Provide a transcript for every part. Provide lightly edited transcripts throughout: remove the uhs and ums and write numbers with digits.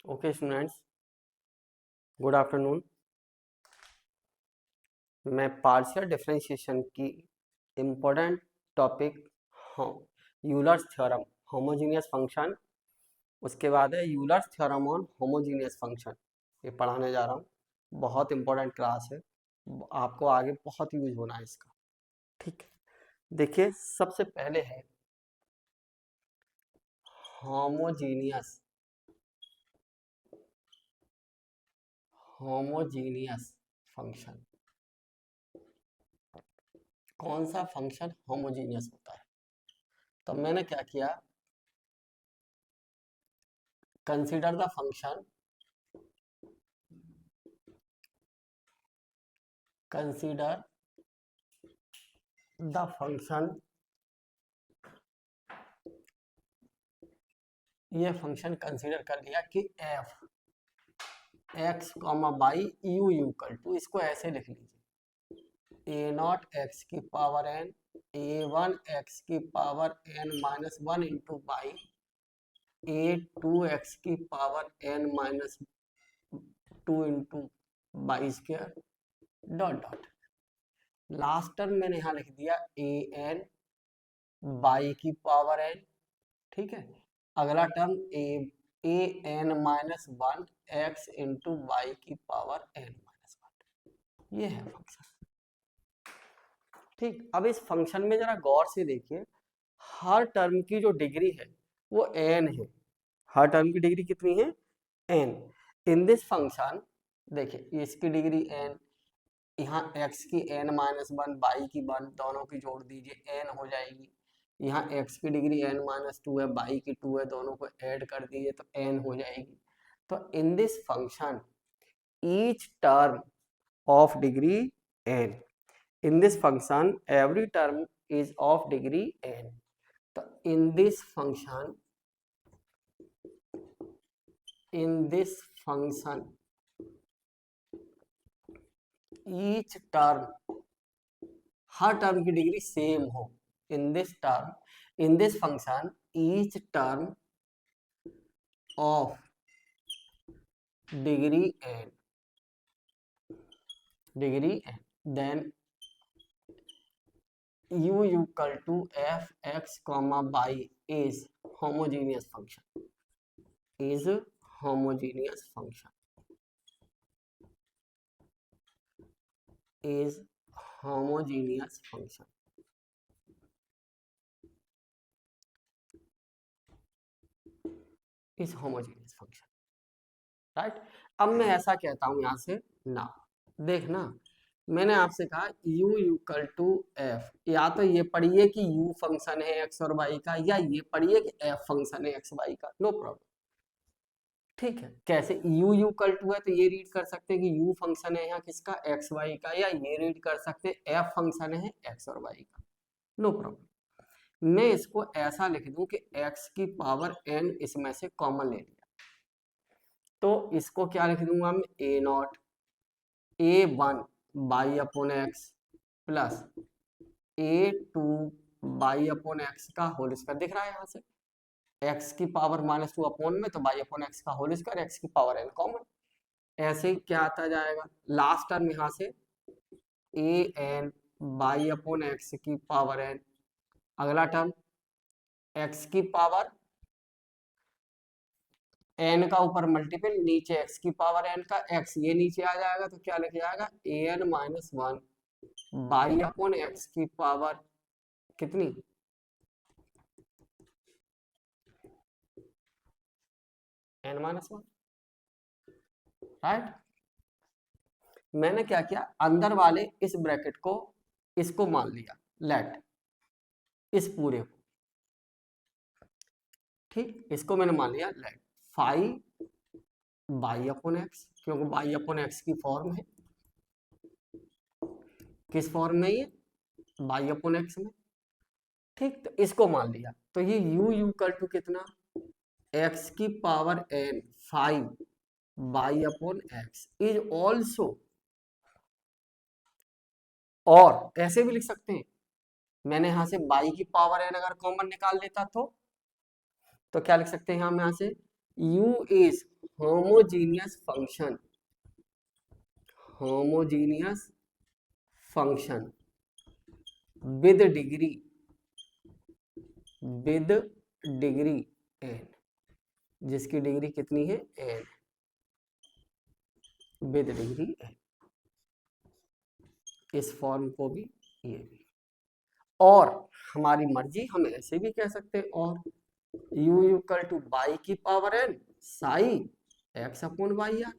Okay students, good afternoon. मैं partial differentiation की important topic Euler's theorem homogeneous function, उसके बाद है Euler's theorem on homogeneous function, ये पढ़ाने जा रहा हूँ। बहुत इंपॉर्टेंट क्लास है, आपको आगे बहुत यूज होना है इसका। ठीक है, देखिए सबसे पहले है होमोजीनियस होमोजीनियस फंक्शन। कौन सा फंक्शन होमोजीनियस होता है? तो मैंने क्या किया, consider the function consider the function, ये फंक्शन कंसीडर कर लिया कि f x comma Y U equal to, इसको ऐसे लिख लीजिए ए नॉट एक्स की power n A one X की power n minus one into Y A two X की power n minus two into Y square dot dot. Last term मैंने यहाँ लिख दिया ए एन बाई की power n। ठीक है, अगला term A N minus one X into Y की पावर एन माइनस वन, ये है फंक्शन। ठीक, अब इस फंक्शन में जरा गौर से देखिए, हर टर्म की जो डिग्री है वो एन है। हर टर्म की डिग्री कितनी है? एन। इन दिस फंक्शन देखिए, इसकी डिग्री एन, यहाँ x की n माइनस वन, बाई की वन, दोनों की जोड़ दीजिए n हो जाएगी। यहाँ x की डिग्री n माइनस टू है, बाई की टू है, दोनों को ऐड कर दीजिए तो n हो जाएगी। तो in this function each term of degree n, in this function every term is of degree n। तो in this function each term, हर टर्म की डिग्री सेम हो। In this function each term of degree n then u equal to f x comma y is homogeneous function, is homogeneous function, is homogeneous function. Is homogeneous function, right. अब मैं ऐसा कहता हूं यहां से ना, देखना मैंने आपसे कहा u इक्वल टू एफ, या तो ये पढ़िए कि u फंक्शन है x और y का, या ये पढ़िए कि f फंक्शन है x y का, नो प्रॉब्लम। ठीक है, कैसे u इक्वल टू है तो ये रीड कर सकते हैं कि u फंक्शन है यहाँ किसका, x y का, या ये रीड कर सकते हैं f फंक्शन है x और y का, नो प्रॉब्लम। मैं इसको ऐसा लिख दूं कि x की पावर n इसमें से कॉमन ले लिया, तो इसको क्या लिख दूंगा मैं, a not a one Y upon x plus A two by upon x का होल स्क्वायर, दिख रहा है यहाँ से x की पावर माइनस टू अपॉन में, तो बाई अपॉन एक्स का होल स्क्वायर, x की पावर n कॉमन। ऐसे ही क्या आता जाएगा, लास्ट टर्म यहाँ से ए एन बाई अपॉन एक्स की पावर n, अगला टर्म x की पावर n का ऊपर मल्टीपल, नीचे x की पावर n का x, ये नीचे आ जाएगा तो क्या लिख जाएगा, A N minus one Y upon x की पावर कितनी, n माइनस वन, राइट। मैंने क्या किया, अंदर वाले इस ब्रैकेट को, इसको मान लिया लेट, इस पूरे को, ठीक, इसको मैंने मान लिया let five y upon x, क्योंकि बाई अपॉन एक्स की फॉर्म है, किस फॉर्म में, ये बाई अपॉन एक्स में। ठीक, तो इसको मान लिया, तो ये u इक्वल टू कितना, x की power n five y upon x is also, और ऐसे भी लिख सकते हैं, मैंने यहां से बाई की पावर n अगर कॉमन निकाल लेता तो क्या लिख सकते हैं, हम यहाँ से u is homogeneous function, homogeneous function with degree n, जिसकी डिग्री कितनी है n, विद डिग्री n, इस फॉर्म को भी ये भी, और हमारी मर्जी हम ऐसे भी कह सकते हैं, और u इक्वल टू बाई की power n psi x upon y आर।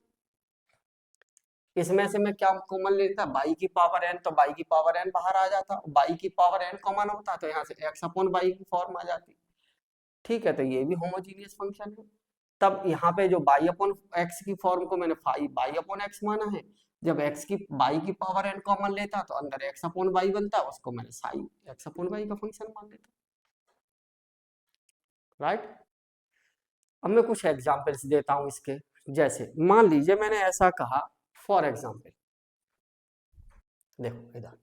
इसमें से मैं क्या कॉमन लेता, बाई की पावर n, तो बाई की पावर n बाहर आ जाता, बाई की पावर n कॉमन होता तो यहाँ से x अपॉन बाई की फॉर्म आ जाती। ठीक है, तो ये भी होमोजीनियस फंक्शन है। तब यहाँ पे जो बाई अपॉन एक्स की फॉर्म को मैंने बाई अपॉन एक्स माना है, जब x की बाई की पावर n कॉमन लेता तो अंदर x अपॉन बाई बनता, उसको मैंने साई x अपॉन बाई का फंक्शन मान लेता। राइट, अब मैं कुछ एग्जांपल्स देता हूं इसके। जैसे मान लीजिए मैंने ऐसा कहा, फॉर एग्जांपल, देखो इधर,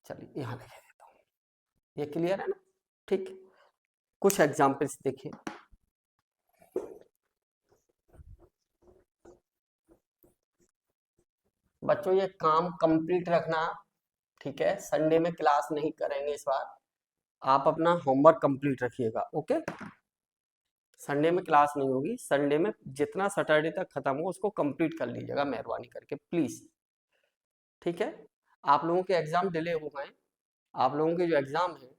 चलिए यहां लिख देता हूं, ये क्लियर है ना? ठीक, कुछ एग्जांपल्स देखिए। बच्चों ये काम कंप्लीट रखना, ठीक है? संडे में क्लास नहीं करेंगे इस बार, आप अपना होमवर्क कंप्लीट रखिएगा, ओके? संडे में क्लास नहीं होगी, संडे में जितना सैटरडे तक खत्म हो उसको कंप्लीट कर लीजिएगा मेहरबानी करके, प्लीज। ठीक है, आप लोगों के एग्जाम डिले हो गए, आप लोगों के जो एग्जाम है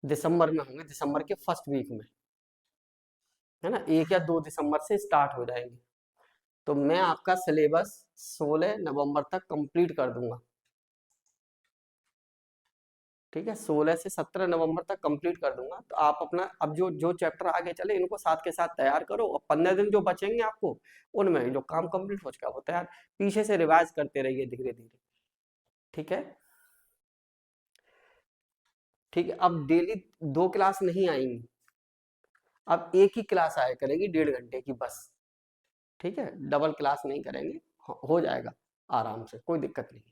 दिसंबर में होंगे, दिसंबर के फर्स्ट वीक में, है ना? 1 या 2 दिसंबर से स्टार्ट हो जाएंगे, तो मैं आपका सिलेबस 16 नवंबर तक कंप्लीट कर दूंगा। ठीक है, 16 से 17 नवंबर तक कंप्लीट कर दूंगा, तो आप अपना अब जो जो चैप्टर आगे चले इनको साथ के साथ तैयार करो, और 15 दिन जो बचेंगे आपको उनमें जो काम कंप्लीट हो चुका है वो तैयार, पीछे से रिवाइज करते रहिए धीरे धीरे। ठीक है, ठीक है, अब डेली 2 क्लास नहीं आएंगी, अब एक ही क्लास आया करेगी 1.5 घंटे की बस। ठीक है, डबल क्लास नहीं करेंगे, हो जाएगा आराम से, कोई दिक्कत नहीं।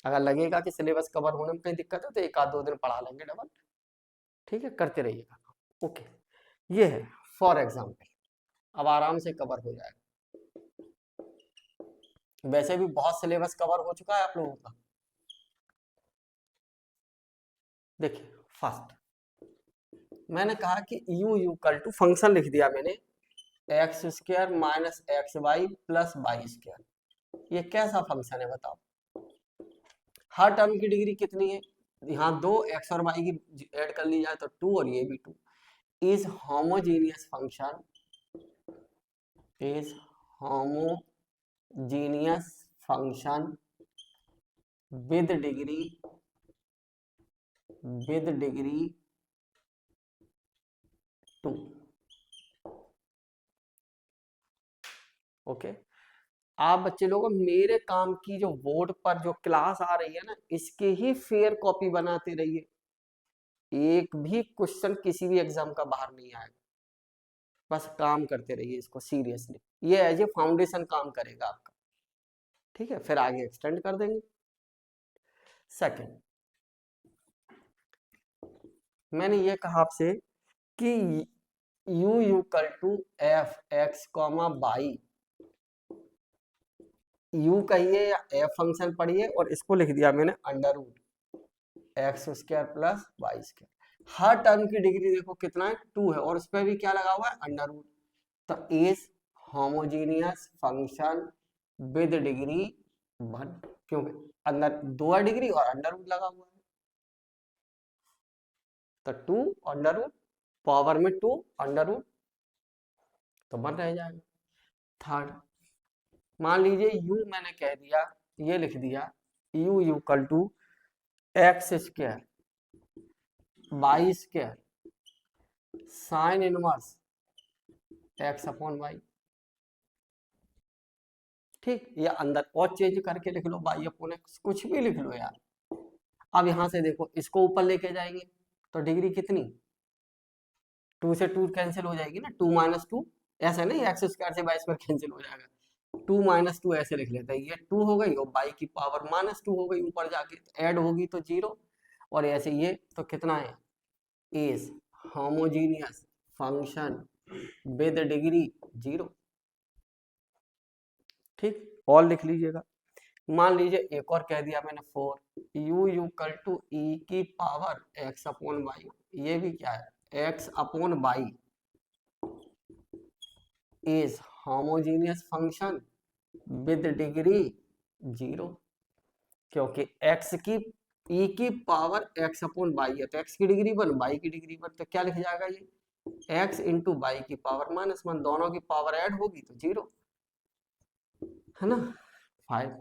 अगर लगेगा कि सिलेबस कवर होने में कहीं दिक्कत है तो 1 आध 2 दिन पढ़ा लेंगे डबल। ठीक है, करते रहिएगा। ओके, ये है फॉर एग्जाम्पल, अब आराम से कवर हो जाएगा। वैसे भी बहुत सिलेबस कवर हो चुका है आप लोगों का। देखिए फर्स्ट मैंने कहा कि u इक्वल टू फंक्शन लिख दिया मैंने, x square minus x y plus Y square. ये कैसा फंक्शन है बताओ? हर टर्म की डिग्री कितनी है? यहाँ 2 एक्स और वाई की ऐड कर ली जाए तो 2, और ये भी 2। Is homogeneous function, is homogeneous function with degree 2। Okay, आप बच्चे लोगों मेरे काम की जो बोर्ड पर जो क्लास आ रही है ना, इसके ही फेयर कॉपी बनाते रहिए, एक भी क्वेश्चन किसी भी एग्जाम का बाहर नहीं आएगा। बस काम करते रहिए इसको सीरियसली, ये एज ए फाउंडेशन काम करेगा आपका। ठीक है, फिर आगे एक्सटेंड कर देंगे। सेकंड, मैंने ये कहा आपसे कि u equal to f x comma y, u कहिए या f फंक्शन पढ़िए, और इसको लिख दिया मैंने under root X square plus Y square. हर टर्म की डिग्री देखो कितना है, 2 है, और उस पर भी क्या लगा हुआ है, अंडर रूट। तो is homogeneous function with degree 1, क्योंकि अंदर 2 डिग्री और अंडर रूट लगा हुआ है, तो 2 अंडर रूट पावर में 2 अंडर रूट, तो 1 रह जाएगा। थर्ड, मान लीजिए u मैंने कह दिया, ये लिख दिया u equal to x square y square sine inverse x upon y. ठीक, या अंदर और चेंज करके लिख लो वाई अपॉन एक्स, कुछ भी लिख लो यार। अब यहां से देखो इसको ऊपर लेके जाएंगे तो डिग्री कितनी, 2 से 2 कैंसिल हो जाएगी ना, 2 माइनस 2, ऐसे नहीं एक्स स्क्वायर से वाई स्क्वायर कैंसिल हो जाएगा, 2 माइनस 2 ऐसे लिख लेते हैं, ये 2 हो गई और बाई की पावर माइनस 2 हो गई, ऊपर जाके ऐड होगी तो 0, और ऐसे ये तो कितना है, is homogeneous function with degree 0। ठीक, और लिख लीजिएगा। मान लीजिए एक और कह दिया मैंने 4, u इक्वल टू ई की पावर x अपॉन वाई। ये भी क्या है, x upon y is homogeneous function with degree 0, क्योंकि x की e की पावर x अपॉन वाई है, तो x की डिग्री 1, y की डिग्री 1, तो क्या लिख जाएगा ये x इंटू वाई की पावर -1, दोनों की पावर ऐड होगी तो 0, है ना। 5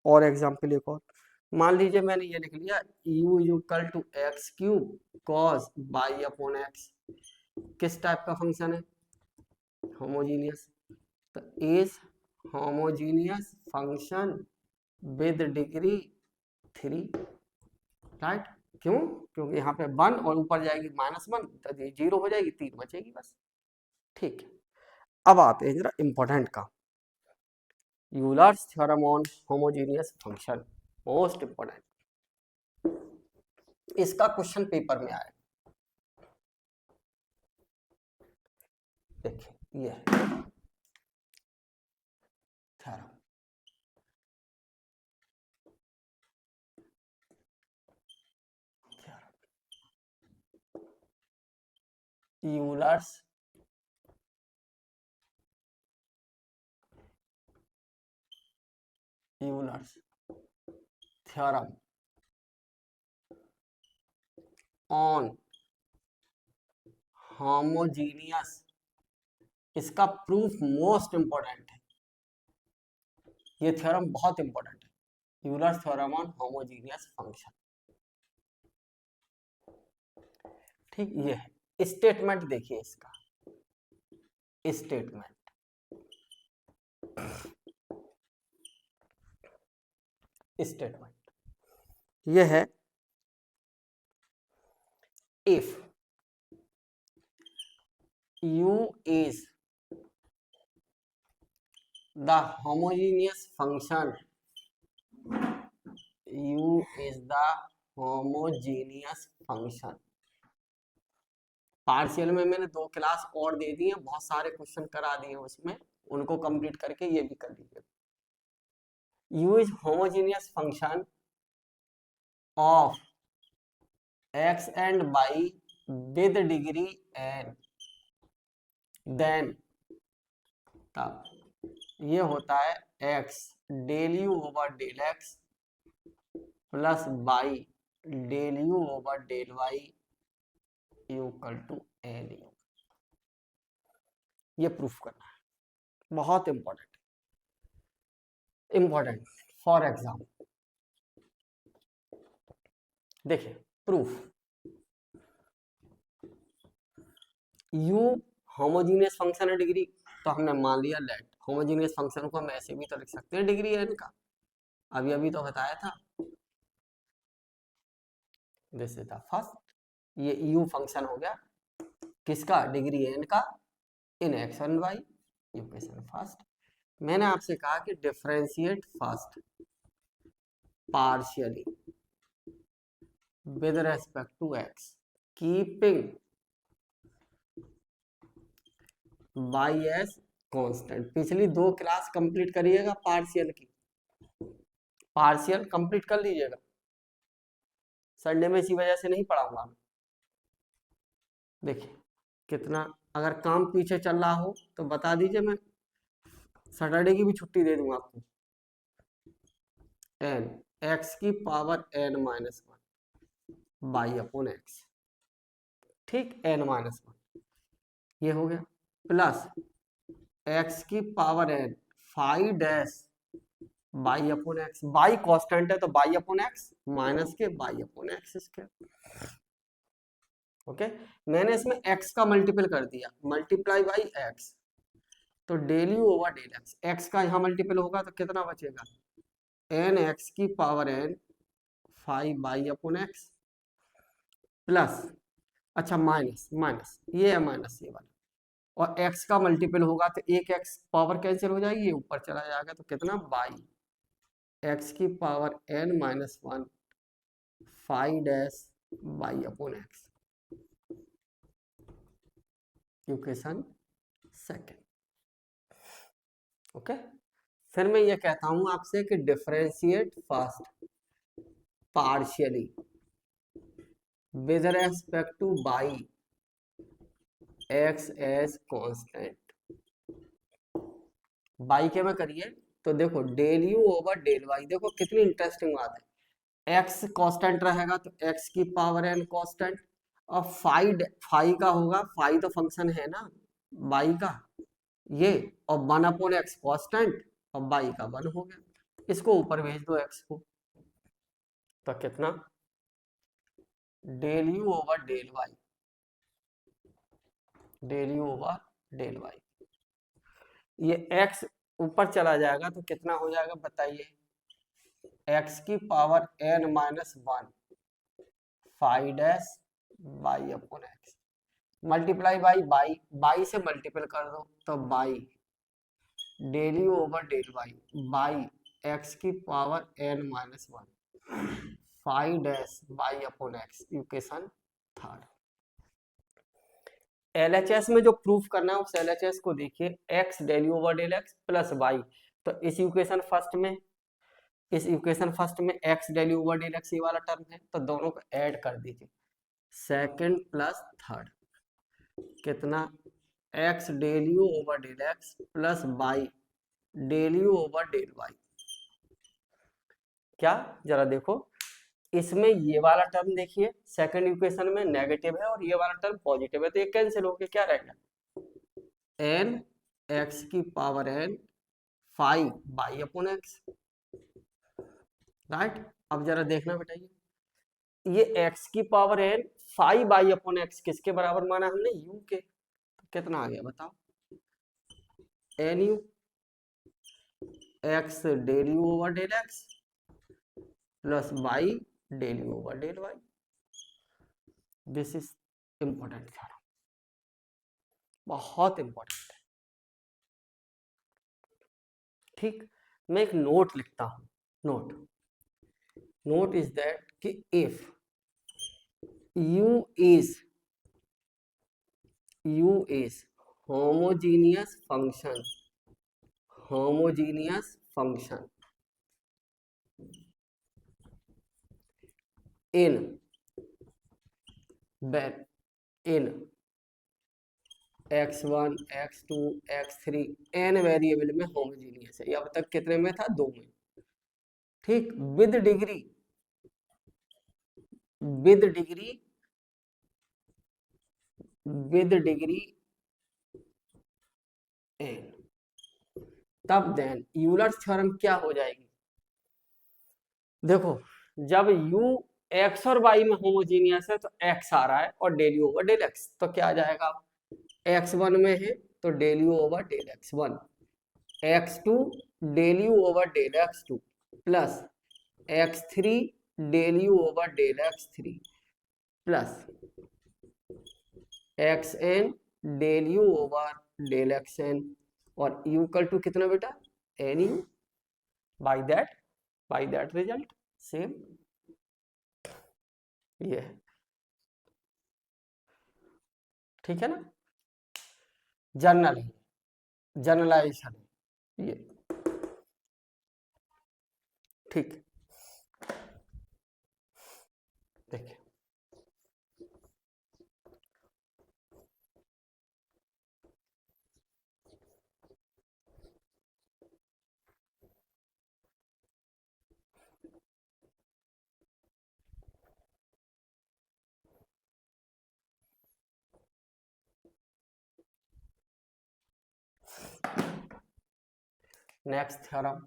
और एग्जाम्पल एक और, मान लीजिए मैंने ये लिख लिया u equal to x cube cos y upon x. किस टाइप का फंक्शन है, होमोजीनियस, तो is homogeneous function with degree 3, right. क्यों, क्योंकि यहाँ पे 1 और ऊपर जाएगी -1, तो ये 0 हो जाएगी, 3 बचेगी बस। ठीक है, अब आते हैं जरा इंपॉर्टेंट का, Euler's theorem on homogeneous function, most important. इसका क्वेश्चन पेपर में आएगा, देखिए ये है theorem, Euler's theorem on homogeneous, इसका प्रूफ मोस्ट इंपॉर्टेंट है, ये थ्योरम बहुत इंपॉर्टेंट है, Euler's theorem on homogeneous function. ठीक, ये है स्टेटमेंट, देखिए इसका स्टेटमेंट, ये है if u is the homogeneous function, u is the homogeneous function। Partial में मैंने 2 क्लास और दे दी है, बहुत सारे क्वेश्चन करा दिए उसमें, उनको कंप्लीट करके ये भी कर लीजिए। u is homogeneous function of x and y with degree n, then तब ये होता है x del you over del x plus y del you over del y equal to n u. ये प्रूफ करना है, बहुत इंपॉर्टेंट फॉर एग्जाम। देखिए proof, u homogeneous function है डिग्री, तो हमने मान लिया लेट होमोजीनियस फंक्शन को हम ऐसे भी तो लिख सकते हैं डिग्री n का, अभी अभी तो बताया था। दिस इज द फर्स्ट, ये u फंक्शन हो गया किसका, डिग्री n का, in x and Y, equation first. मैंने आपसे कहा कि differentiate first partially with respect to x keeping y as constant. पिछली 2 क्लास कंप्लीट करिएगा पार्शियल की, पार्शियल कंप्लीट कर लीजिएगा, संडे में इसी वजह से नहीं पढ़ाऊंगा। देखिए कितना, अगर काम पीछे चल रहा हो तो बता दीजिए, मैं सैटरडे की भी छुट्टी दे दूंगा आपको। n x की power n minus 1 y upon x, ठीक, n माइनस 1 ये हो गया, प्लस x की power n 5 dash by upon x, y constant है तो बाई अपॉन एक्स माइनस के y upon x square. Okay, मैंने इसमें x का मल्टीपल कर दिया, मल्टीप्लाई बाई x, तो del you over del x, x का यहाँ मल्टीपल होगा तो कितना बचेगा, एन एक्स की power n 5 by upon x plus, अच्छा माइनस माइनस ये है माइनस ये वाला, और x का मल्टीपल होगा तो एक x पावर कैंसिल हो जाएगी, ये ऊपर चला जाएगा, तो कितना बाई x की power n minus 1 5 dash by upon x, equation second. Okay, फिर मैं ये कहता हूं आपसे कि differentiate first partially with respect to y x as constant. Y के में करिए तो देखो del you over del y, देखो कितनी इंटरेस्टिंग बात है। एक्स कांस्टेंट रहेगा तो एक्स की पावर एन कांस्टेंट, और फाई का होगा, फाई तो फंक्शन है ना बाई का ये, और 1/x कांस्टेंट, और बाई का 1 हो गया। इसको ऊपर भेज दो एक्स को, तो कितना del you over del Y, del you over del y. ये x ऊपर चला जाएगा तो कितना हो जाएगा बताइए, x की power n minus 1 five dash by upon X, multiply by Y से मल्टीपल कर दो तो by del you over del Y Y X की power n minus 1 five dash by upon x, equation third. LHS में जो proof करना है उस LHS को देखिए, x del you over del x plus y, तो इस इक्वेशन फर्स्ट में, इस इक्वेशन फर्स्ट में x del you over del x ये वाला टर्म है, तो दोनों को ऐड कर दीजिए, सेकंड प्लस थर्ड, कितना x del you over del x plus y del you over del y. क्या जरा देखो, इसमें ये वाला टर्म देखिए सेकंड इक्वेशन में नेगेटिव है और ये वाला टर्म पॉजिटिव है, तो ये कैंसिल होके क्या रहेगा, n x की power n five y upon x, right. अब जरा देखना बेटा, ये x की power n five y upon x किसके बराबर माना हमने, u के, तो कितना आ गया बताओ, n u x del you over del x plus y del you over del y. This is important theorem, बहुत इंपॉर्टेंट है। ठीक, मैं एक नोट लिखता हूं, नोट इज दैट कि if u is homogeneous function in x1 x2 x3 n variable में homogeneous है, ये अब तक कितने में था, 2 में, ठीक, विद डिग्री n, तब देन यूलर्स थ्योरम क्या हो जाएगी, देखो जब u x और y में होमोजीनियस है तो x आ रहा है और del you over del x, तो क्या आ जाएगा, x1 में है तो del you over del x1, x2 del you over del x2 plus x3 del you over del x3 plus xn del you over del xn, और u equal to कितना बेटा, n u, by that result same ये है, ठीक है ना, generalisation ये, ठीक, देखिए नेक्स्ट थ्योरम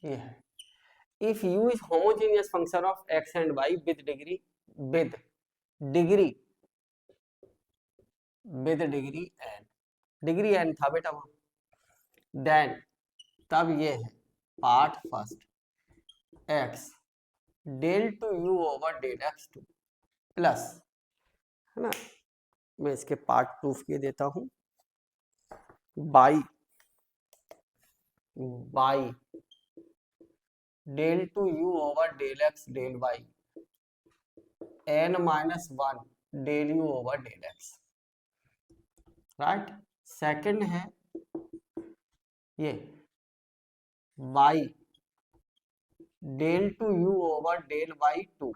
ये है, if u is homogeneous function of x and y with degree n, degree n था बेटा वहां, देन तब ये है part first x del two you over del x2 plus, है ना, मैं इसके पार्ट प्रूफ किए देता हूं, y del two you over del x del y n minus 1 del you over del x, right. Second है ये y del two you over del y two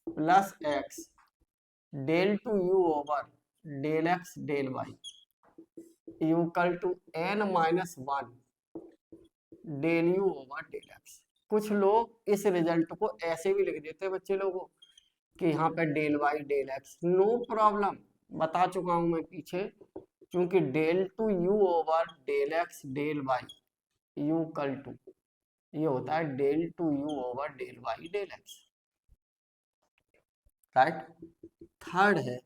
plus x del two you over del x del y equal to n minus one del you over del x. कुछ लोग इस result को ऐसे भी लिख देते हैं बच्चे लोगों कि यहाँ पे del Y del X, no problem, बता चुका हूं मैं पीछे, क्योंकि del two you over del x del Y U कल टू ये होता है del two you over del Y del X, right. Third है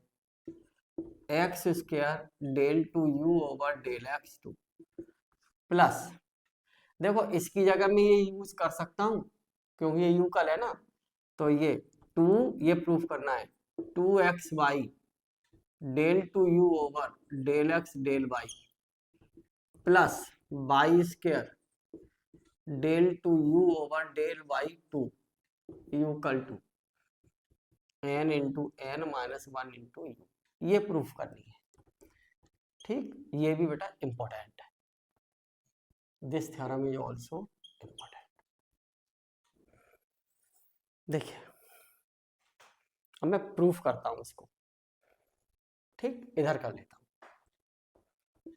x square del two you over del x two plus, देखो इसकी जगह मैं ये यूज कर सकता हूँ क्योंकि ये यू कल है ना, तो ये टू, ये प्रूफ करना है, two x y del two you over del x del y plus Y square del two you over del y two equal to n into n minus one into u, ये proof करनी है। ठीक, ये भी बेटा important है, this theorem is also important. देखिए अब मैं प्रूफ करता हूं इसको, ठीक, इधर कर लेता हूं,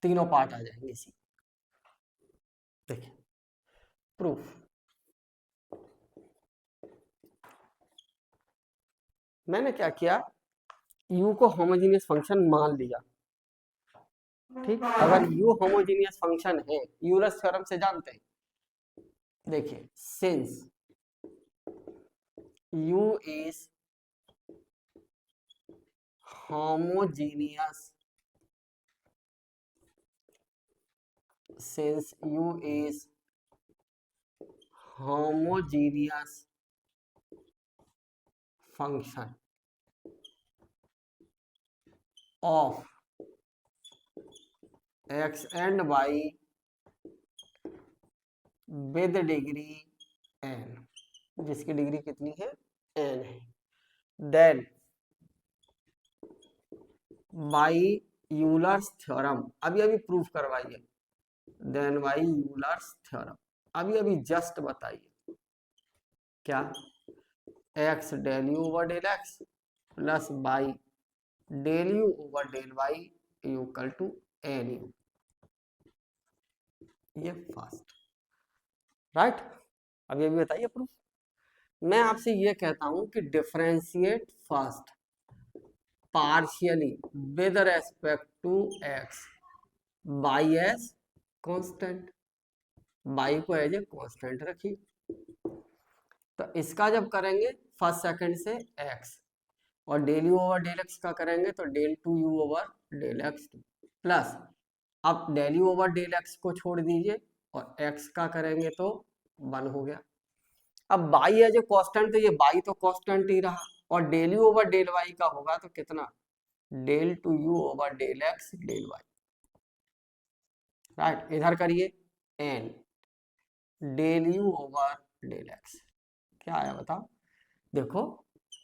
तीनों पार्ट आ जाएंगे इसी। देखिए प्रूफ, मैंने क्या किया, u को होमोजेनियस फंक्शन मान लिया, ठीक। अगर u होमोजेनियस फंक्शन है, यूलर्स थ्योरम से जानते हैं, देखिए since u is homogeneous, since u is homogeneous function of x and y with degree n, जिसकी डिग्री कितनी है, n है, then बाई यूलर्स थ्योरम, अभी अभी प्रूफ करवाइए, देन बाई यूलर्स थ्योरम, अभी अभी जस्ट बताइए क्या, x del you over del x plus by del you over del y equal to n u, ये फर्स्ट, राइट। अभी अभी बताइए प्रूफ। मैं आपसे ये कहता हूं कि differentiate first partially with respect to X Y as constant, Y को एज ए कांस्टेंट रखिए, तो इसका जब करेंगे फर्स्ट सेकंड से एक्स, और del you over del X का करेंगे तो del two you over del x two plus, अब del you over del X को छोड़ दीजिए और एक्स का करेंगे तो 1 हो गया। अब बाई एज ए कांस्टेंट, तो ये बाई तो कांस्टेंट ही रहा, और del you over del y का होगा तो कितना, del two you over del x del y, right. इधर करिए n del you over del x, क्या आया बताओ, देखो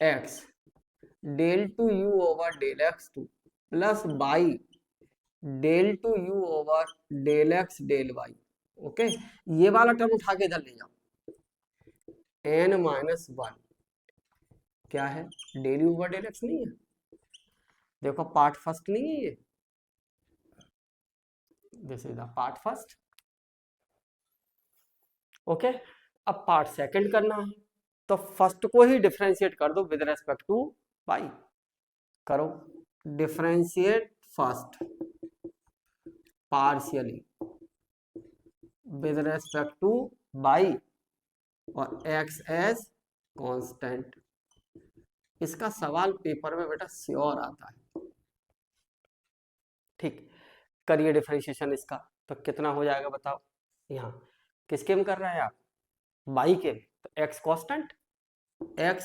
x del two you over del x two plus by del two you over del x del y, okay. ये वाला term उठा के इधर ले जाओ, एन माइनस वन क्या है, del you over del x नहीं है, देखो पार्ट फर्स्ट नहीं है ये, this is the part first, okay. अब पार्ट सेकंड करना है, तो फर्स्ट को ही डिफरेंशिएट कर दो विद रेस्पेक्ट टू बाई, करो differentiate first partially with respect to y और x एज कांस्टेंट, इसका सवाल पेपर में बेटा श्योर आता है, ठीक। करिए डिफरेंशिएशन इसका, तो कितना हो जाएगा बताओ, यहाँ किसके में कर रहे हैं आप, बाई के, तो x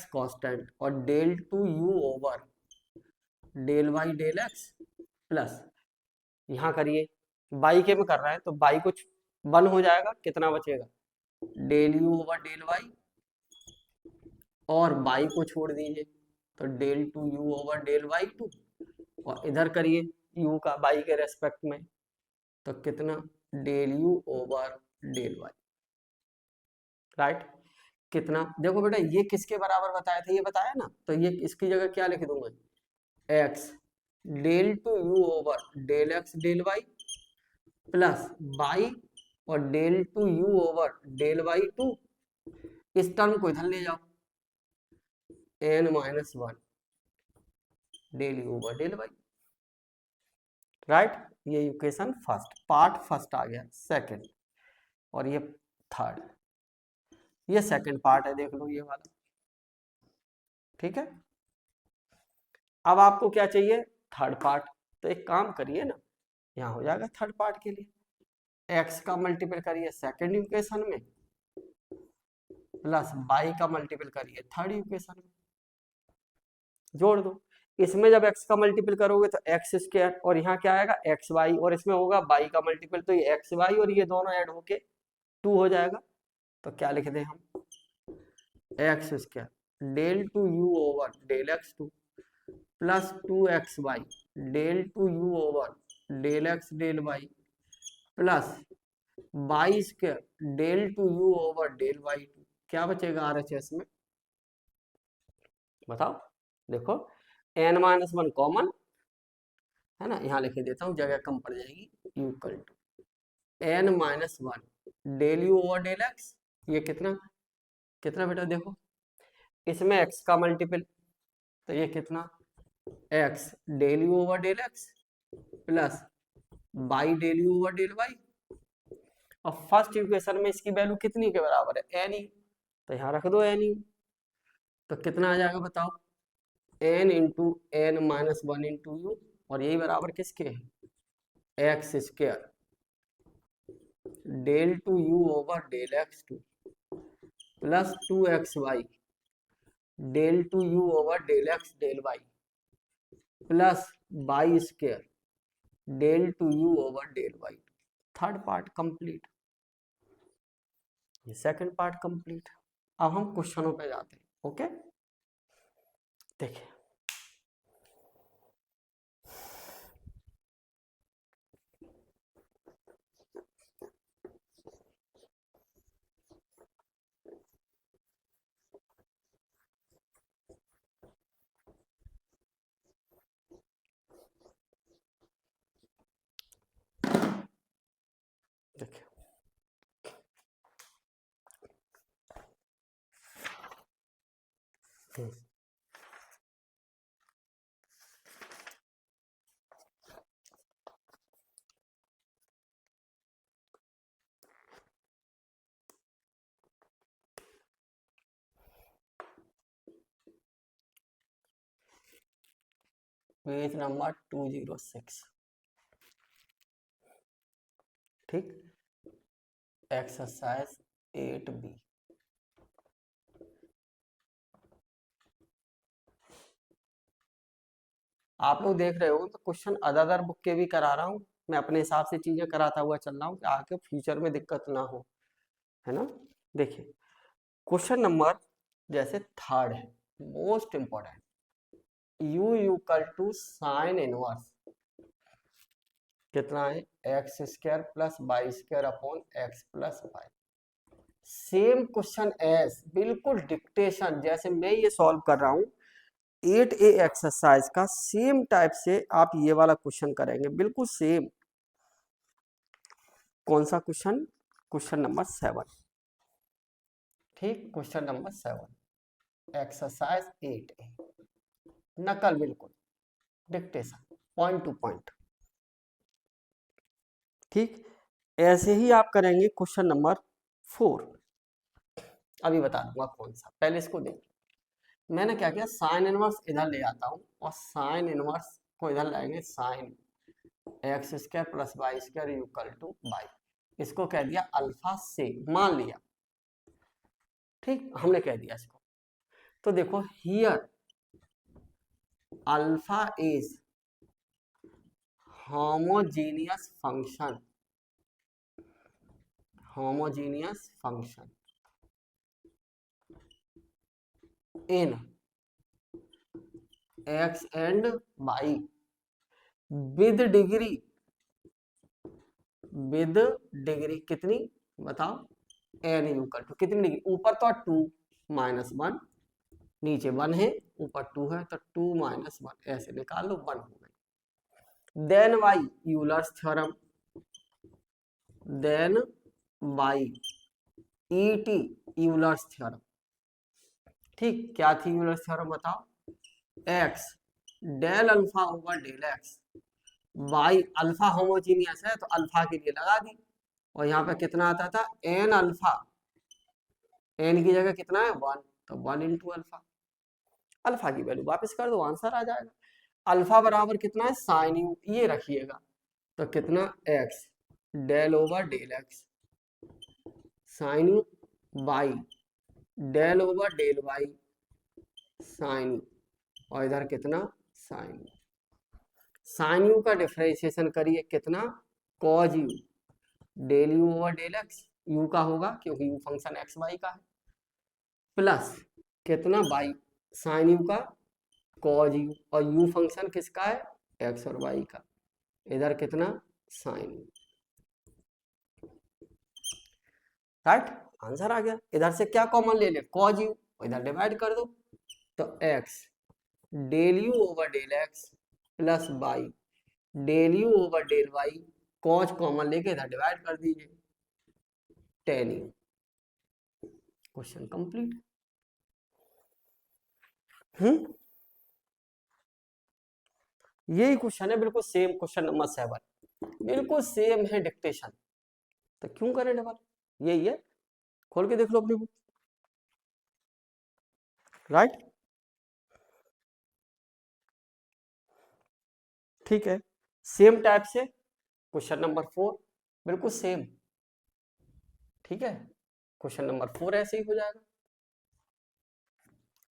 कांस्टेंट और del two you over del Y del x plus, यहाँ करिए बाई के में कर रहा है तो बाई कुछ 1 हो जाएगा, कितना बचेगा, del you over del y, और बाई को छोड़ दीजिए तो del two you over del y two, और इधर करिए यू का बाई के रेस्पेक्ट में, तो कितना del you over del y, right. कितना, देखो बेटा ये किसके बराबर बताया था, ये बताया ना, तो ये इसकी जगह क्या लिख दूंगा, x del two you over del x del y plus y और del two you over del y two, इस टर्म को इधर ले जाओ, n minus one del you over del y, right. ये इक्वेशन फर्स्ट पार्ट फर्स्ट आ गया, second और ये थर्ड, ये सेकंड पार्ट है, देख लो ये वाला, ठीक है। अब आपको क्या चाहिए, थर्ड पार्ट, तो एक काम करिए ना, यहाँ हो जाएगा थर्ड पार्ट के लिए, एक्स का मल्टीपल करिए सेकंड इक्वेशन में प्लस बाई का मल्टीपल करिए थर्ड इक्वेशन में, जोड़ दो। इसमें जब x का मल्टीपल करोगे तो एक्स स्क्वायर और यहाँ क्या आएगा एक्स वाई, और इसमें होगा बाई का मल्टीपल, तो ये एक्स वाई और ये दोनों ऐड होके 2 हो जाएगा। तो क्या लिख दें हम, x square del two you over del x two plus 2x y del two you over del x del y plus by square del two you over del y two. क्या बचेगा RHS में, बताओ। देखो n minus one common है ना, यहाँ लिख देता हूँ, जगह कम पड़ जाएगी, equal to n minus one del you over del x, ये कितना कितना बेटा, देखो इसमें x का मल्टीपल, तो ये कितना x del you over del x plus by del you over del y, और फर्स्ट इक्वेशन में इसकी वैल्यू कितनी के बराबर है, n ही, तो यहाँ रख दो n ही, तो कितना आ जाएगा बताओ, n into n minus one into u, और यही बराबर किसके है, x square del two you over del x two plus 2xy del two you over del x del y plus by square del two you over del y. Third part complete, ये second part complete. अब हम क्वेश्चनों पे जाते हैं, okay. देखिए देखिए page number 206, ठीक, exercise 8B। आप लोग देख रहे हो तो क्वेश्चन अदर बुक के भी करा रहा हूँ, मैं अपने हिसाब से चीजें कराता हुआ चल रहा हूँ कि आगे फ्यूचर में दिक्कत ना हो, है ना। देखिए क्वेश्चन नंबर जैसे थर्ड है, most important, u equal to sine inverse कितना है, x square plus Y square upon x plus y. Same question as, बिल्कुल डिक्टेशन जैसे मैं ये सॉल्व कर रहा हूँ 8A एक्सरसाइज का सेम टाइप से आप ये वाला क्वेश्चन करेंगे, बिल्कुल सेम। कौन सा क्वेश्चन, क्वेश्चन नंबर 7, ठीक, क्वेश्चन नंबर 7 एक्सरसाइज 8A, नकल बिल्कुल डिक्टेशन पॉइंट टू पॉइंट, ठीक। ऐसे ही आप करेंगे क्वेश्चन नंबर 4, अभी बता दूंगा कौन सा, पहले इसको देखिए। मैंने क्या किया, साइन इनवर्स इधर ले आता हूँ और साइन इनवर्स को इधर लाएंगे, sine x square plus Y square equal to y, इसको कह दिया अल्फा से, मान लिया, ठीक, हमने कह दिया इसको। तो देखो here alpha is homogeneous function, homogeneous function in x and y with degree, with degree कितनी बताओ, एन इक्वल टू कितनी डिग्री, ऊपर तो 2 - 1, नीचे 1 है, ऊपर 2 है, तो 2 - 1 ऐसे निकाल लो, 1 हो गई। Then by Euler's theorem, then by ईटी यूलर्स थ्योरम। ठीक, क्या थी यूलर्स थ्योरम बताओ, x del alpha over del x by alpha homogeneous है तो अल्फा के लिए लगा दी, और यहाँ पे कितना आता था, एन अल्फा, एन की जगह कितना है 1, तो 1 इंटू अल्फा, अल्फा की वैल्यू वापस कर दो, आंसर आ जाएगा। अल्फा बराबर कितना है साइन यू, ये रखिएगा, तो कितना x del over del x sine u by del over del y sine u, और इधर कितना साइन यू, साइन यू का डिफरेंशिएशन करिए कितना, cos u del you over del x, u का होगा क्योंकि यू फंक्शन एक्स वाई का है, प्लस कितना बाई साइन यू का कॉज यू, और यू फंक्शन किसका है, एक्स और वाई का, इधर कितना साइन यू, राइट, आंसर आ गया। इधर से क्या कॉमन ले ले, कॉज यू, इधर डिवाइड कर दो, तो x del you over del x plus by del you over del y, cos common लेके इधर डिवाइड कर दीजिए, टेन यू, क्वेश्चन कंप्लीट। यही क्वेश्चन है, बिल्कुल सेम क्वेश्चन नंबर 7, बिल्कुल सेम है डिक्टेशन, तो क्यों करें डबल, यही है, खोल के देख लो अपनी बुक, राइट, ठीक है। सेम टाइप से क्वेश्चन नंबर 4 बिल्कुल सेम, ठीक है, क्वेश्चन नंबर 4 ऐसे ही हो जाएगा,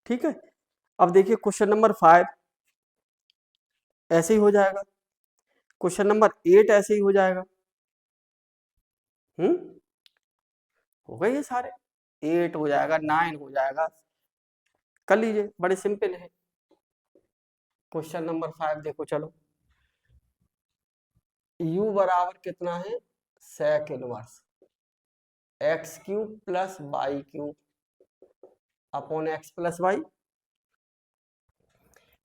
ठीक है। अब देखिए क्वेश्चन नंबर 5 ऐसे ही हो जाएगा, क्वेश्चन नंबर 8 ऐसे ही हो जाएगा, हो गए ये सारे, 8 हो जाएगा, 9 हो जाएगा, कर लीजिए, बड़े सिंपल है। क्वेश्चन नंबर 5 देखो, चलो u बराबर कितना है, sec inverse x cube plus y cube upon x plus y,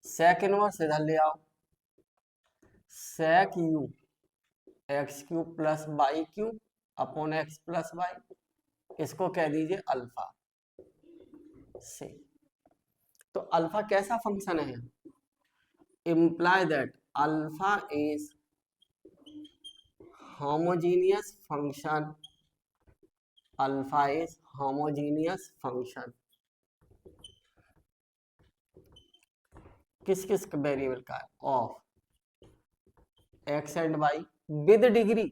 sec inverse इधर ले आओ, sec u x cube plus y cube upon x plus y, इसको कह दीजिए अल्फा से। तो अल्फा कैसा फंक्शन है, imply that alpha is homogeneous function, alpha is homogeneous function किस किस वेरिएबल का है, of x and y with degree,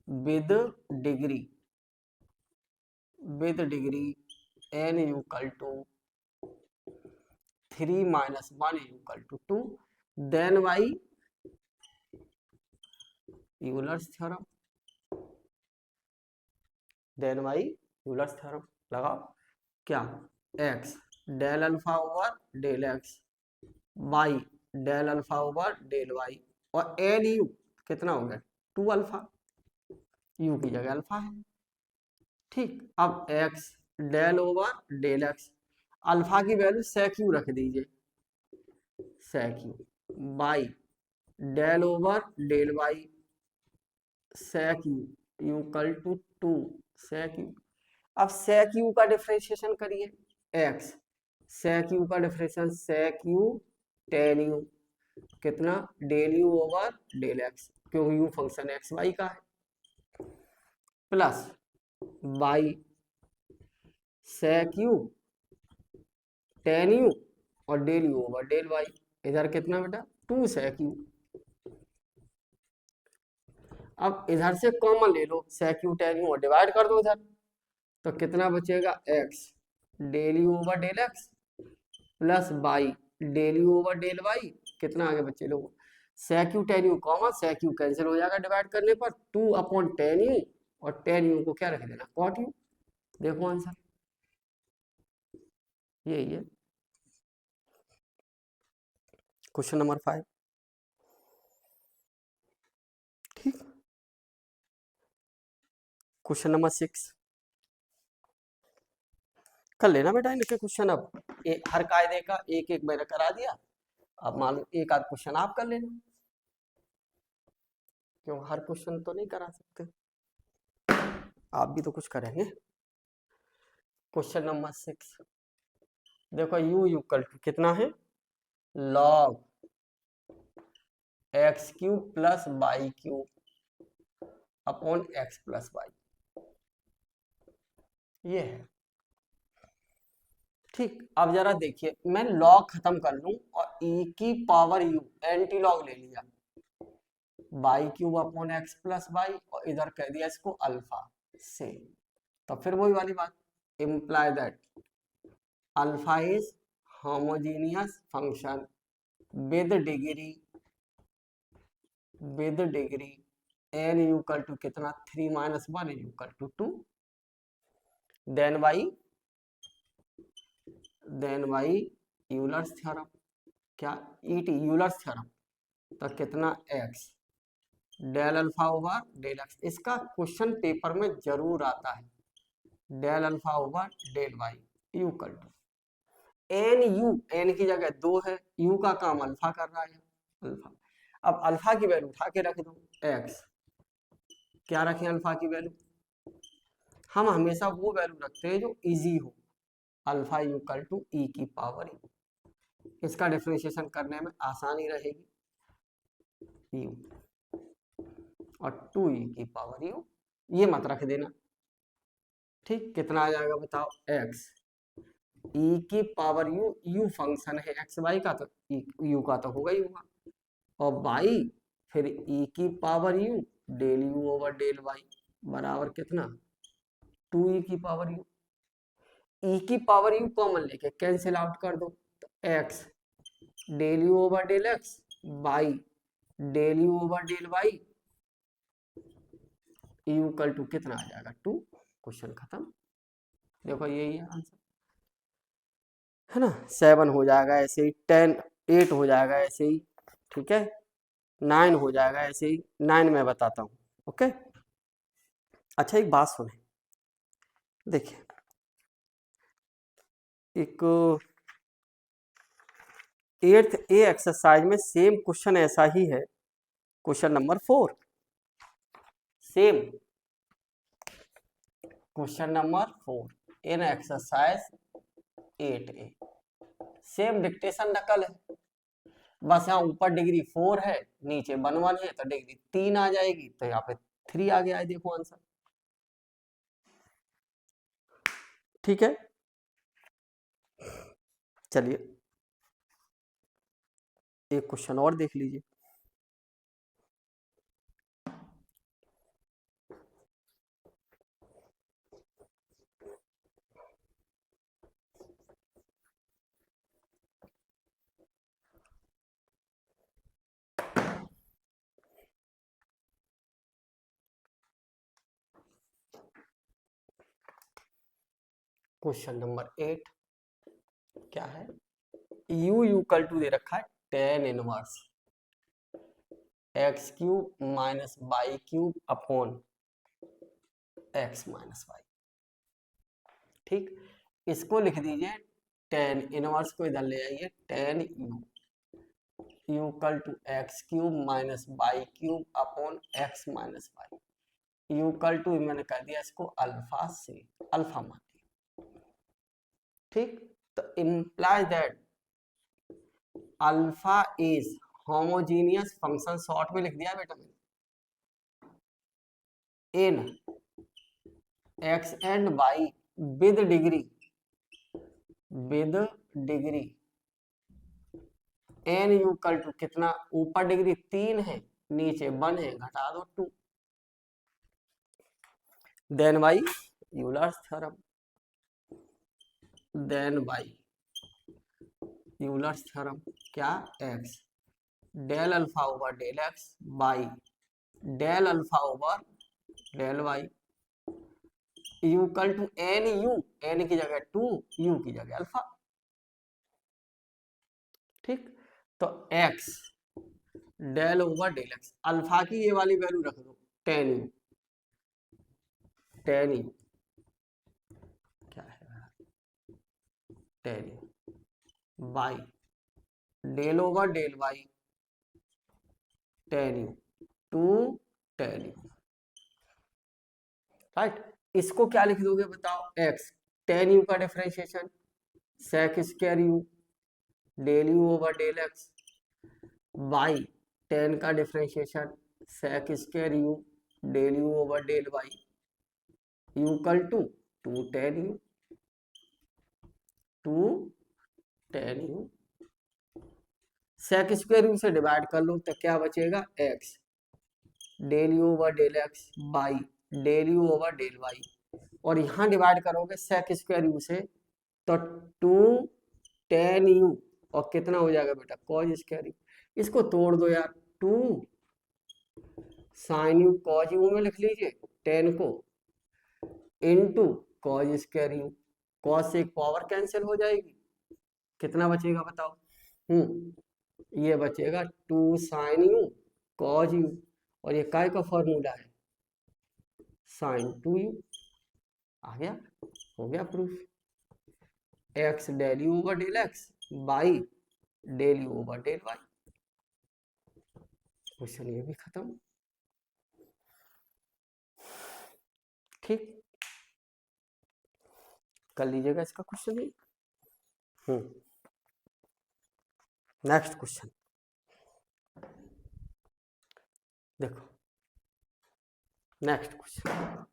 with degree, with degree n equal to 3 - 1 equal to 2, then by Euler's theorem, then by Euler's theorem लगाओ, क्या x del alpha over del x by del alpha over del y, और n u कितना हो गया 2 alpha, you की जगह alpha है, ठीक। अब x del over del x, alpha की वैल्यू सेक यू रख दीजिए, sec u by del over del y sec u equal to 2 sec u. अब सेक यू का डिफरेंशिएशन करिए, x सेक यू का differentiation sec u tan u कितना del you over del x, क्योंकि u function x y का है, plus y sec u tan u और del you over del y, इधर कितना बेटा 2 सेक यू। अब इधर से कॉमन ले लो, सेक यू टेन यू और डिवाइड कर दो इधर, तो कितना बचेगा x del you over del x plus by del you over del y, कितना आगे बच्चे लोग, sec u tan u common, sec u cancel हो जाएगा डिवाइड करने पर, 2 अपॉन टेन यू, और टेन यू को क्या रख देना कॉट यू, देखो आंसर यही है, क्वेश्चन नंबर 5। क्वेश्चन नंबर 6 कर लेना बेटा इनके क्वेश्चन। अब हर कायदे का एक एक मैंने करा दिया, अब मान लो एक आध क्वेश्चन आप कर लेना, क्यों हर क्वेश्चन तो नहीं करा सकते, आप भी तो कुछ करेंगे। क्वेश्चन नंबर 6 देखो, u इक्वल टू कितना है, log x cube plus y cube upon x plus y, ये है। ठीक, अब जरा देखिए, मैं लॉग खत्म कर लूं और e की पावर u एंटी लॉग ले लिया, y cube upon x plus y, और इधर कह दिया इसको अल्फा से, तो फिर वही वाली बात, imply that alpha is homogeneous function with degree n equal to कितना 3 minus 1 equal to 2, then by Euler's theorem, क्या ईटी यूलर्स थ्योरम, तो कितना x del alpha over del x, इसका क्वेश्चन पेपर में जरूर आता है, del alpha over del y equal to n u, n की जगह 2 है, यू का काम अल्फा कर रहा है, अल्फा। अब अल्फा की वैल्यू उठा के रख दो, एक्स, क्या रखें अल्फा की वैल्यू, हम हमेशा वो वैल्यू रखते हैं जो इजी हो, अल्फा इक्वल टू ई की पावर यू, इसका डिफरेंशिएशन करने में आसानी रहेगी, यू और 2e की पावर यू, ये मत रख देना। ठीक, कितना आ जाएगा बताओ, x e की पावर यू, यू फंक्शन है एक्स वाई का, तो यू का तो होगा ही होगा, और y फिर e की power u del you over del y बराबर कितना 2e की पावर यू, e की पावर यू कॉमन लेके कैंसिल आउट कर दो, तो x del you over del x by del you over del y equal to कितना आ जाएगा 2, क्वेश्चन खत्म। देखो यही है आंसर, है ना, 7 हो जाएगा ऐसे ही, 10 8 हो जाएगा ऐसे ही, ठीक है, 9 हो जाएगा ऐसे ही, 9 मैं बताता हूँ, ओके। अच्छा एक बात सुने, देखिए एक 8th ए एक्सरसाइज में सेम क्वेश्चन ऐसा ही है, question number 4, same question number 4 इन एक्सरसाइज 8A, सेम डिक्टेशन नकल है, बस यहाँ ऊपर डिग्री 4 है, नीचे 1 1 है, तो डिग्री 3 आ जाएगी, तो यहाँ पे 3 आ गया है, देखो आंसर, ठीक है। चलिए एक क्वेश्चन और देख लीजिए, क्वेश्चन नंबर 8 क्या है, u इक्वल टू दे रखा है tan inverse x cube minus y cube upon x minus y, ठीक, इसको लिख दीजिए tan इनवर्स को इधर ले आइए, tan u equal to x cube minus y cube upon x minus y equal to, मैंने कह दिया इसको अल्फा से, अल्फा मान लिया, ठीक, तो imply that alpha is homogeneous function, short में लिख दिया बेटा मैंने, in x and y with degree n equal to कितना, ऊपर डिग्री 3 है, नीचे 1 है, घटा दो 2, देन बाई यूलर्स थ्योरम, क्या x del alpha over del x by del alpha over del y equal to n u, n की जगह 2, यू की जगह अल्फा, ठीक, तो x del over del x, alpha की ये वाली वैल्यू रख दो 10 यू, टेन यू, क्या है tan u by del over del y tan u two tan u, right. इसको क्या लिख दोगे बताओ, एक्स टेन यू का differentiation sec square u del you over del x y tan का differentiation sec square u del you over del y equal to two tan u two tan u. Sec square u से divide कर लो तो क्या बचेगा, x del you over del x by del you over del y, और यहाँ divide करोगे सेक square u से तो टू टेन यू, और कितना हो जाएगा बेटा कॉज स्क्वायर यू। इसको तोड़ दो यार, two sine u cos u में लिख लीजिए टेन को into cos square u, cos से एक पावर कैंसिल हो जाएगी, कितना बचेगा बताओ, ये बचेगा two sine u cos u, और ये काय का फॉर्मूला है साइन टू यू, आ गया, हो गया proof. X del you over del x by del you over del y, question ये भी खत्म। ठीक, कर लीजिएगा इसका क्वेश्चन ही। नेक्स्ट क्वेश्चन देखो, नेक्स्ट क्वेश्चन,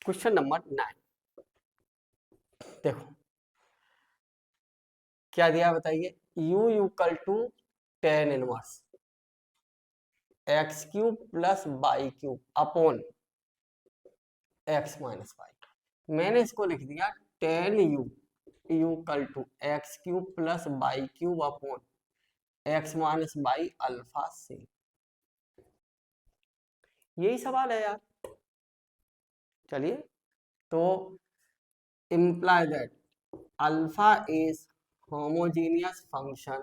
क्वेश्चन नंबर 9। देखो क्या दिया बताइए, u equal to tan inverse x cube plus y cube upon x minus y. मैंने इसको लिख दिया tan u equal to x cube plus y cube upon x minus Y alpha से। यही सवाल है यार, चलिए तो imply that alpha is homogeneous function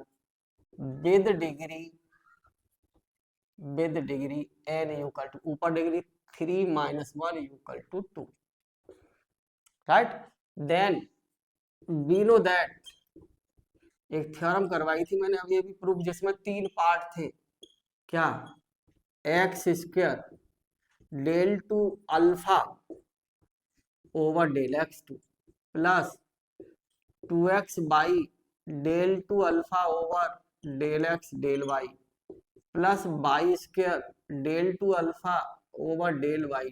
with degree n equal to, ऊपर degree 3 minus 1 equal to 2, right? Then we know that एक theorem करवाई थी मैंने अभी अभी प्रूफ, जिसमें 3 पार्ट थे, क्या x square del two alpha over del x two plus 2x by del two alpha over del x del y plus Y square del two alpha over del y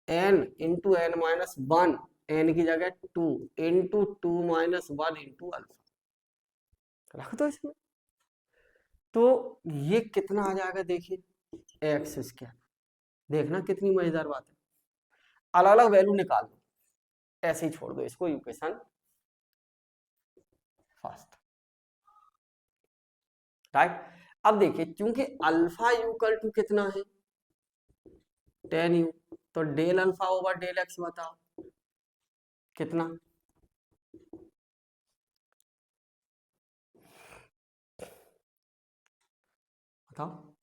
n into n minus one, n की जगह two into two minus one into alpha रख दो इसमें, तो ये कितना आ जाएगा देखिए एक्स स्क्वायर। देखना कितनी मजेदार बात है, अलग अलग वैल्यू निकाल दो, ऐसे ही छोड़ दो इसको इक्वेशन फर्स्ट, राइट। अब देखिए क्योंकि अल्फा इक्वल टू कितना है टेन यू, तो del alpha over del x बताओ कितना, बताओ,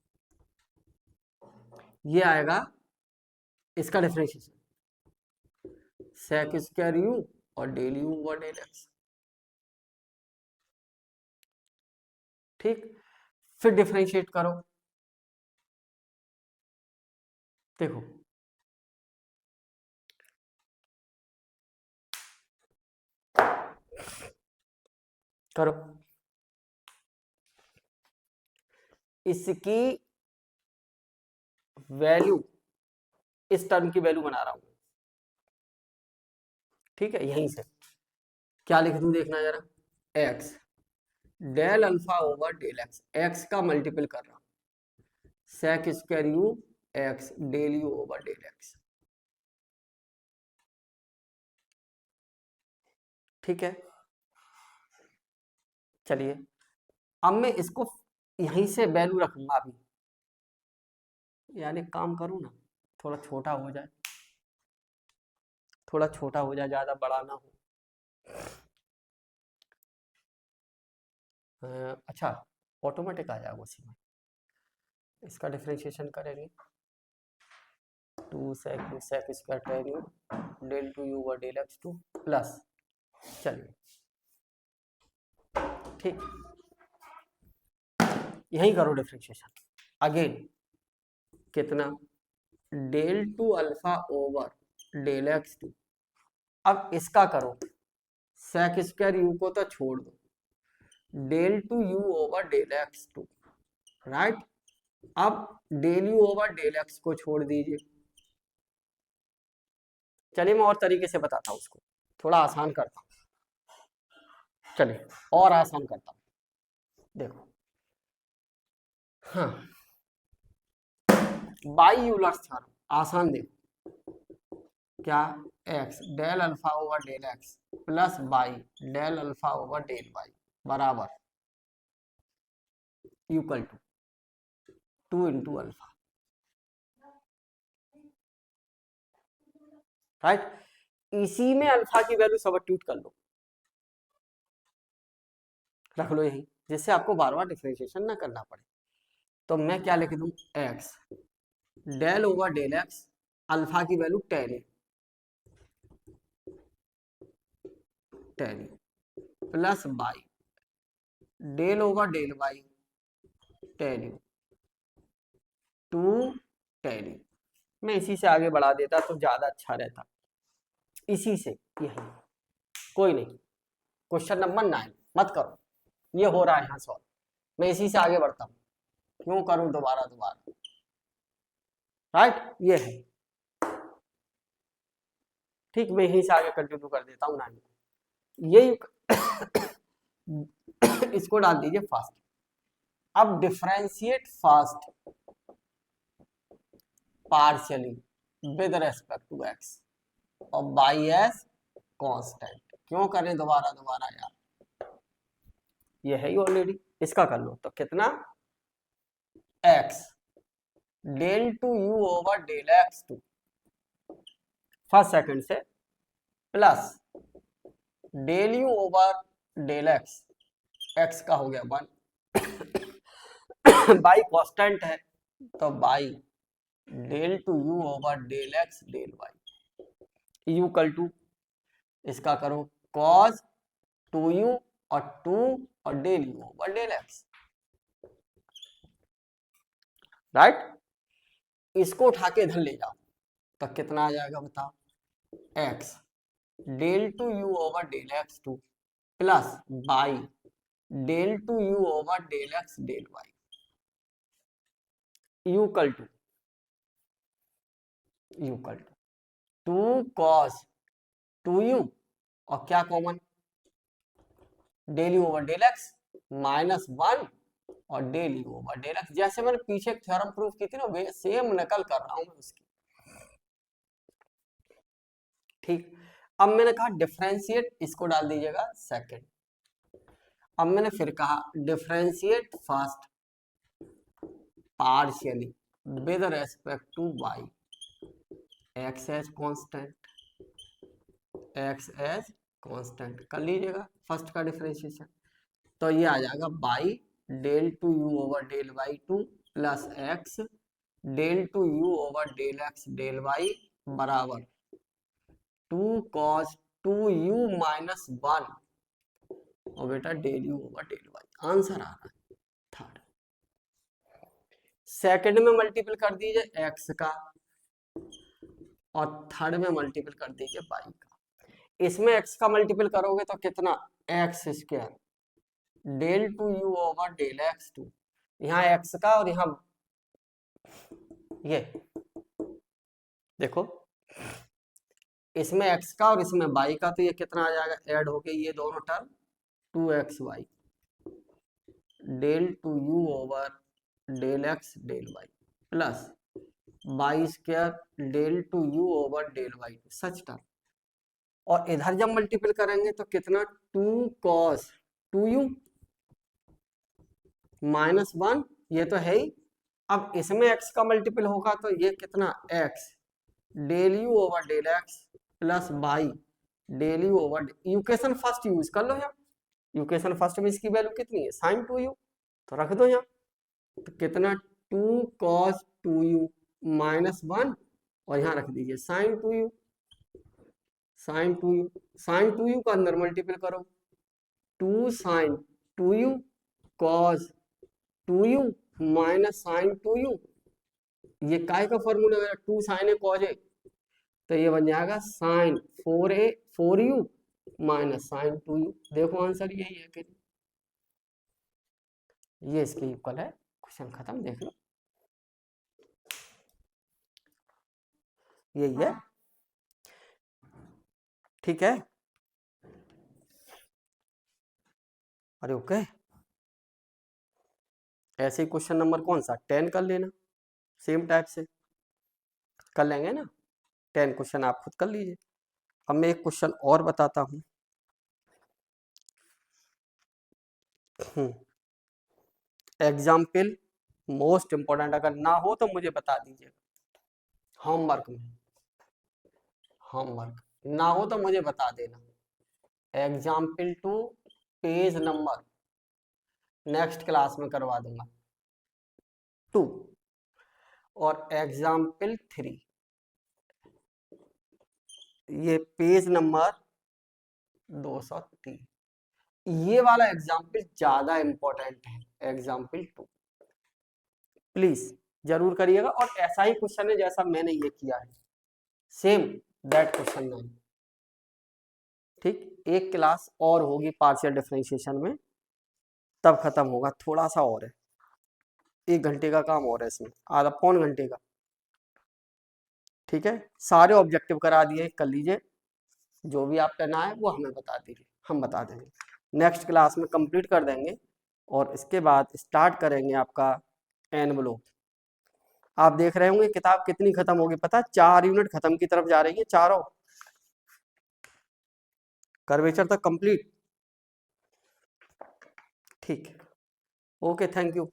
ये आएगा इसका डिफरेंशिएशन सेक स्क्वायर यू और del you over del x, ठीक। फिर डिफरेंशिएट करो, देखो करो, इसकी वैल्यू इस टर्म की वैल्यू बना रहा हूं, ठीक है। यहीं से क्या लिख दूं देखना जरा, x del alpha over del x, x का मल्टीपल कर रहा हूं sec square u x del you over del x, ठीक है। चलिए अब मैं इसको यहीं से वैल्यू रखूंगा अभी, यानी काम करूं ना, थोड़ा छोटा हो जाए, थोड़ा छोटा हो जाए, ज्यादा बड़ा ना हो। अच्छा ऑटोमेटिक आ जाएगा उसी में, इसका डिफरेंशिएशन करेंगे 2 sec square tan u del 2u over del x2 plus, चलिए ठीक, यही करो डिफरेंशिएशन अगेन, कितना del 2 alpha over del x2। अब इसका करो sec स्क्वायर u को तो छोड़ दो, del 2u over del x2, right. अब del u over del x को छोड़ दीजिए। चलिए मैं और तरीके से बताता हूँ, उसको थोड़ा आसान करता हूँ, चलिए और आसान करता हूँ, देखो हाँ, बाई यूलर्स थ्योरम आसान, देखो क्या, x del alpha over del x plus by del alpha over del y बराबर equal to 2 into alpha, right. इसी में अल्फा की वैल्यू सब्स्टिट्यूट कर लो, रख लो यही, जिससे आपको बार बार डिफरेंशिएशन ना करना पड़े। तो मैं क्या लिख दूं, x del over del x, alpha की value tan plus by del over del y tan two tan. मैं इसी से आगे बढ़ा देता तो ज्यादा अच्छा रहता, इसी से यही, कोई नहीं, क्वेश्चन नंबर 9 मत करो, ये हो रहा है यहाँ सॉल्व, मैं इसी से आगे बढ़ता हूँ, क्यों करूं दोबारा दोबारा, राइट। ये है ठीक, मैं यहीं से आगे कंटिन्यू कर देता हूँ 9, ये इसको डाल दीजिए फास्ट। अब differentiate fast partially with respect to x और बाई एस कांस्टेंट, क्यों करें दोबारा दोबारा यार, ये है ही ऑलरेडी, इसका कर लो तो कितना, x del two you over del x2 first second से plus del you over del x का हो गया 1 बाई कांस्टेंट है तो by del two you over del x del y equal to, इसका करो cos 2u और 2 और del u over del x, right. इसको उठा के इधर ले जाओ तो कितना आ जाएगा बताओ, x del two you over del x2 plus by del two you over del x del y equal to 2 cos 2u और क्या common, del you over del x minus 1 और del you over del x, जैसे मैंने पीछे एक theorem prove की थी ना, वे सेम नकल कर रहा हूं मैं उसकी, ठीक। अब मैंने कहा डिफरेंशिएट, इसको डाल दीजिएगा सेकंड। अब मैंने फिर कहा differentiate first partially with respect to y, x as constant कर लीजिएगा फर्स्ट का डिफरेंशिएशन, तो ये आ जाएगा y del two you over del y2 plus x del two you over del x del y बराबर 2 cos 2u माइनस 1 और बेटा del you over del y, answer आ रहा है थर्ड। सेकंड में मल्टीपल कर दीजिए x का और थर्ड में मल्टीपल कर दीजिए y का। इसमें x का मल्टीपल करोगे तो कितना, x square del two you over del x2, यहाँ x का और यहाँ ये देखो, इसमें x का और इसमें y का, तो ये कितना आ जाएगा, ऐड होके ये दोनों term 2xy del two you over del x del y plus by square del two you over del y such term, और इधर जब मल्टीपल करेंगे तो कितना, 2 cos 2u माइनस 1, ये तो है ही। अब इसमें x का मल्टीपल होगा तो ये कितना, x del you over del x plus by del you over, equation first use कर लो यहाँ, इक्वेशन फर्स्ट में इसकी वैल्यू कितनी है, sin 2u, तो रख दो यहाँ, तो कितना 2 cos 2u माइनस 1 और यहाँ रख दीजिए sign 2u, sign 2u, sign 2u का अंदर मल्टीपल करो, 2 sign 2u cos 2u minus sign 2u, ये काय का फॉर्मूला है, 2 साइन ए कॉज ए, तो ये बन जाएगा sign 4u minus sign 2u। देखो आंसर यही है कि ये इसके इक्वल है। क्वेश्चन खत्म, देख लो यही है, ठीक है। अरे ओके, ऐसे ही क्वेश्चन नंबर कौन सा 10 कर लेना, सेम टाइप से कर लेंगे ना, 10 क्वेश्चन आप खुद कर लीजिए। अब मैं एक क्वेश्चन और बताता हूं, एग्जाम्पल मोस्ट इंपॉर्टेंट, अगर ना हो तो मुझे बता दीजिए, होमवर्क में, होमवर्क ना हो तो मुझे बता देना। Example 2 page number next class में करवा दूंगा 2, और एग्जाम्पल 3 ये पेज नंबर 203, ये वाला एग्जाम्पल ज्यादा इंपॉर्टेंट है, एग्जाम्पल 2 प्लीज जरूर करिएगा। और ऐसा ही क्वेश्चन है जैसा मैंने ये किया है, सेम दैट क्वेश्चन 9, ठीक। एक क्लास और होगी पार्शियल डिफरेंशिएशन में, तब खत्म होगा, थोड़ा सा और है, 1 घंटे का काम और है इसमें, आधा पौन घंटे का, ठीक है। सारे ऑब्जेक्टिव करा दिए, कर लीजिए, जो भी आप करना है वो हमें बता दीजिए, हम बता देंगे, नेक्स्ट क्लास में कंप्लीट कर देंगे। और इसके बाद स्टार्ट करेंगे आपका एनवलप। आप देख रहे होंगे किताब कितनी खत्म होगी, पता है 4 यूनिट खत्म की तरफ जा रही है, चारों कर्वेचर तक कंप्लीट, ठीक है। Okay, thank you.